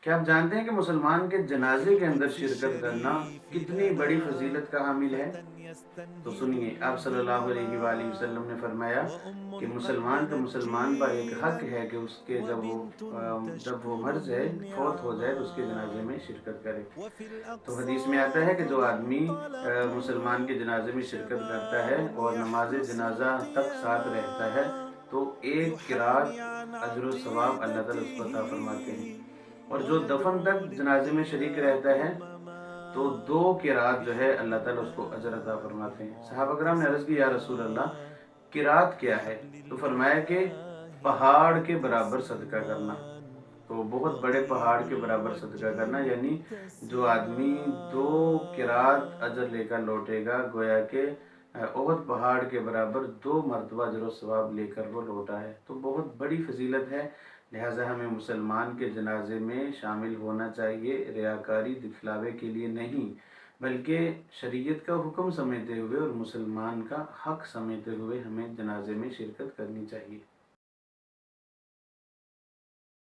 کیا آپ جانتے ہیں کہ مسلمان کے جنازے کے اندر شرکت کرنا کتنی بڑی فضیلت کا حامل ہے؟ تو سنیے، آپ صلی اللہ علیہ وآلہ وسلم نے فرمایا کہ مسلمان کا مسلمان پر ایک حق ہے کہ اس کے جب وہ مر جائے، فوت ہو جائے، تو اس کے جنازے میں شرکت کرے۔ تو حدیث میں آتا ہے کہ جو آدمی مسلمان کے جنازے میں شرکت کرتا ہے اور نماز جنازہ تک ساتھ رہتا ہے تو ایک قرات اجر و ثواب اللہ تعالیٰ اس کو عطا فرماتے ہیں، اور جو دفن تک جنازے میں شریک رہتا ہے تو 2 قرات جو ہے اللہ تعالیٰ اس کو اجر عطا فرماتے ہیں۔ صحابہ کرام نے عرض کی، یا رسول اللہ، قرات کیا ہے؟ تو فرمایا کہ پہاڑ کے برابر صدقہ کرنا۔ تو بہت بڑے پہاڑ کے برابر صدقہ کرنا، یعنی جو آدمی 2 قرات اجر لے کر لوٹے گا، گویا کہ احد پہاڑ کے برابر 2 مرتبہ اجر و ثواب لے کر وہ لوٹا ہے۔ تو بہت بڑی فضیلت ہے، لہٰذا ہمیں مسلمان کے جنازے میں شامل ہونا چاہیے، ریاکاری دکھلاوے کے لیے نہیں، بلکہ شریعت کا حکم سمجھتے ہوئے اور مسلمان کا حق سمجھتے ہوئے ہمیں جنازے میں شرکت کرنی چاہیے۔